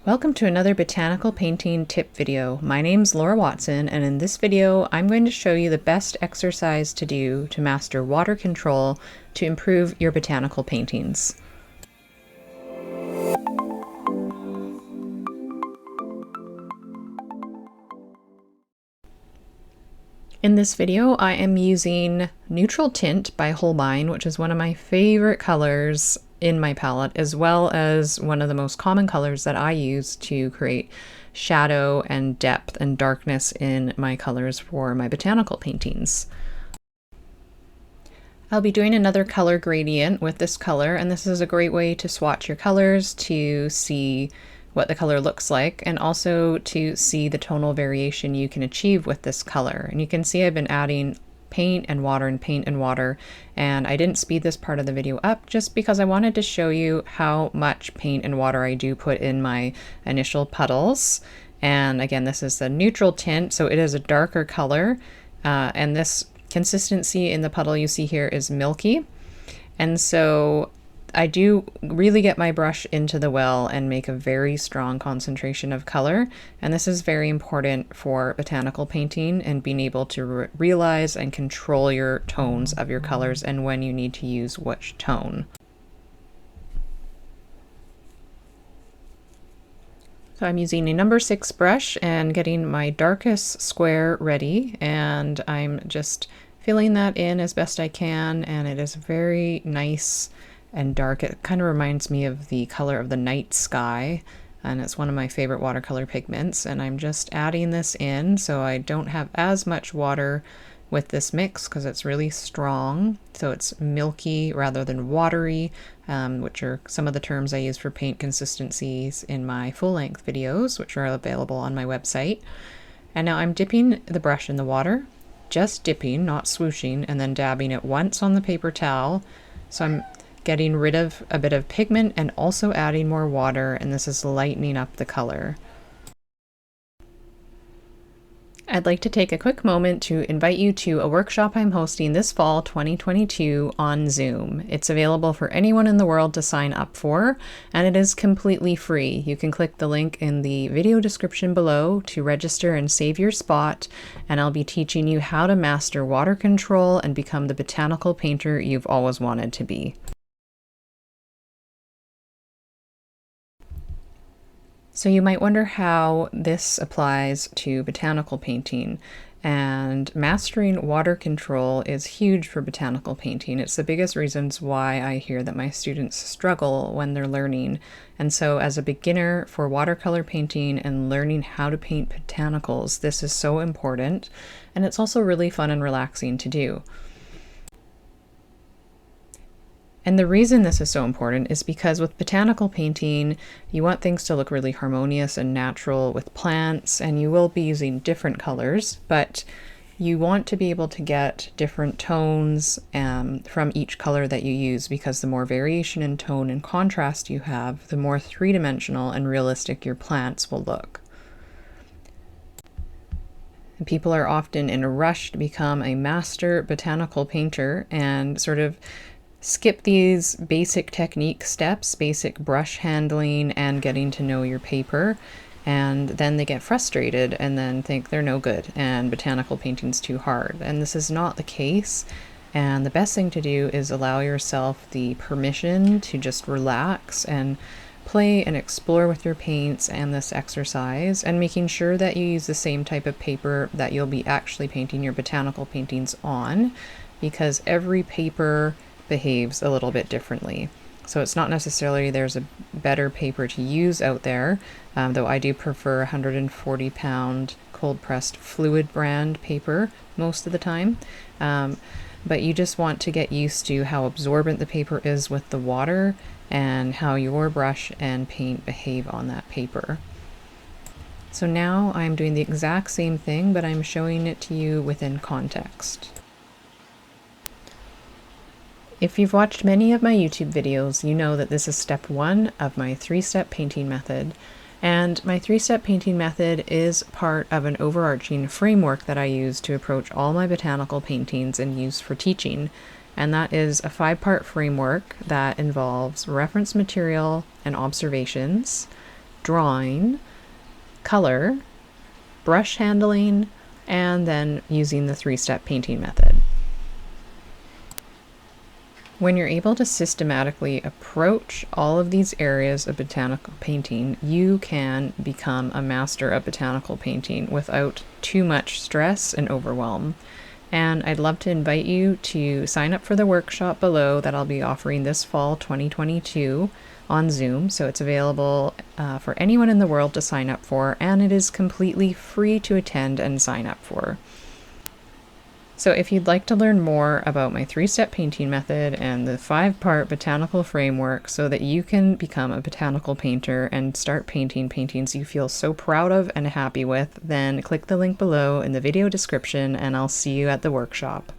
Welcome to another botanical painting tip video. My name's Laura Watson, and in this video I'm going to show you the best exercise to do to master water control to improve your botanical paintings. In this video I am using Neutral Tint by Holbein, which is one of my favorite colors in my palette, as well as one of the most common colors that I use to create shadow and depth and darkness in my colors for my botanical paintings. I'll be doing another color gradient with this color, and this is a great way to swatch your colors to see what the color looks like, and also to see the tonal variation you can achieve with this color. And you can see I've been adding paint and water and paint and water, and I didn't speed this part of the video up just because I wanted to show you how much paint and water I do put in my initial puddles. And again, this is the Neutral Tint, so it is a darker color, and this consistency in the puddle you see here is milky. And so I do really get my brush into the well and make a very strong concentration of color, and this is very important for botanical painting and being able to realize and control your tones of your colors and when you need to use which tone. So I'm using a number 6 brush and getting my darkest square ready, and I'm just filling that in as best I can, and it is very nice and dark. It kind of reminds me of the color of the night sky, and it's one of my favorite watercolor pigments. And I'm just adding this in so I don't have as much water with this mix because it's really strong, so it's milky rather than watery, which are some of the terms I use for paint consistencies in my full-length videos, which are available on my website. And now I'm dipping the brush in the water, just dipping, not swooshing, and then dabbing it once on the paper towel. So I'm getting rid of a bit of pigment and also adding more water, and this is lightening up the color. I'd like to take a quick moment to invite you to a workshop I'm hosting this fall 2022 on Zoom. It's available for anyone in the world to sign up for, and it is completely free. You can click the link in the video description below to register and save your spot, and I'll be teaching you how to master water control and become the botanical painter you've always wanted to be. So you might wonder how this applies to botanical painting, and mastering water control is huge for botanical painting. It's the biggest reasons why I hear that my students struggle when they're learning. And so as a beginner for watercolor painting and learning how to paint botanicals, this is so important, and it's also really fun and relaxing to do. And the reason this is so important is because with botanical painting, you want things to look really harmonious and natural with plants, and you will be using different colors, but you want to be able to get different tones from each color that you use, because the more variation in tone and contrast you have, the more three-dimensional and realistic your plants will look. And people are often in a rush to become a master botanical painter and sort of skip these basic technique steps, basic brush handling and getting to know your paper, and then they get frustrated and then think they're no good and botanical painting's too hard. And this is not the case, and the best thing to do is allow yourself the permission to just relax and play and explore with your paints and this exercise, and making sure that you use the same type of paper that you'll be actually painting your botanical paintings on, because every paper behaves a little bit differently. So it's not necessarily there's a better paper to use out there, though I do prefer 140-pound cold pressed fluid brand paper most of the time. But you just want to get used to how absorbent the paper is with the water and how your brush and paint behave on that paper. So now I'm doing the exact same thing, but I'm showing it to you within context. If you've watched many of my YouTube videos, you know that this is step 1 of my 3-step painting method. And my 3-step painting method is part of an overarching framework that I use to approach all my botanical paintings and use for teaching. And that is a 5-part framework that involves reference material and observations, drawing, color, brush handling, and then using the 3-step painting method. When you're able to systematically approach all of these areas of botanical painting, you can become a master of botanical painting without too much stress and overwhelm. And I'd love to invite you to sign up for the workshop below that I'll be offering this fall 2022 on Zoom. So it's available for anyone in the world to sign up for, and it is completely free to attend and sign up for. So if you'd like to learn more about my 3-step painting method and the 5-part botanical framework so that you can become a botanical painter and start painting paintings you feel so proud of and happy with, then click the link below in the video description and I'll see you at the workshop.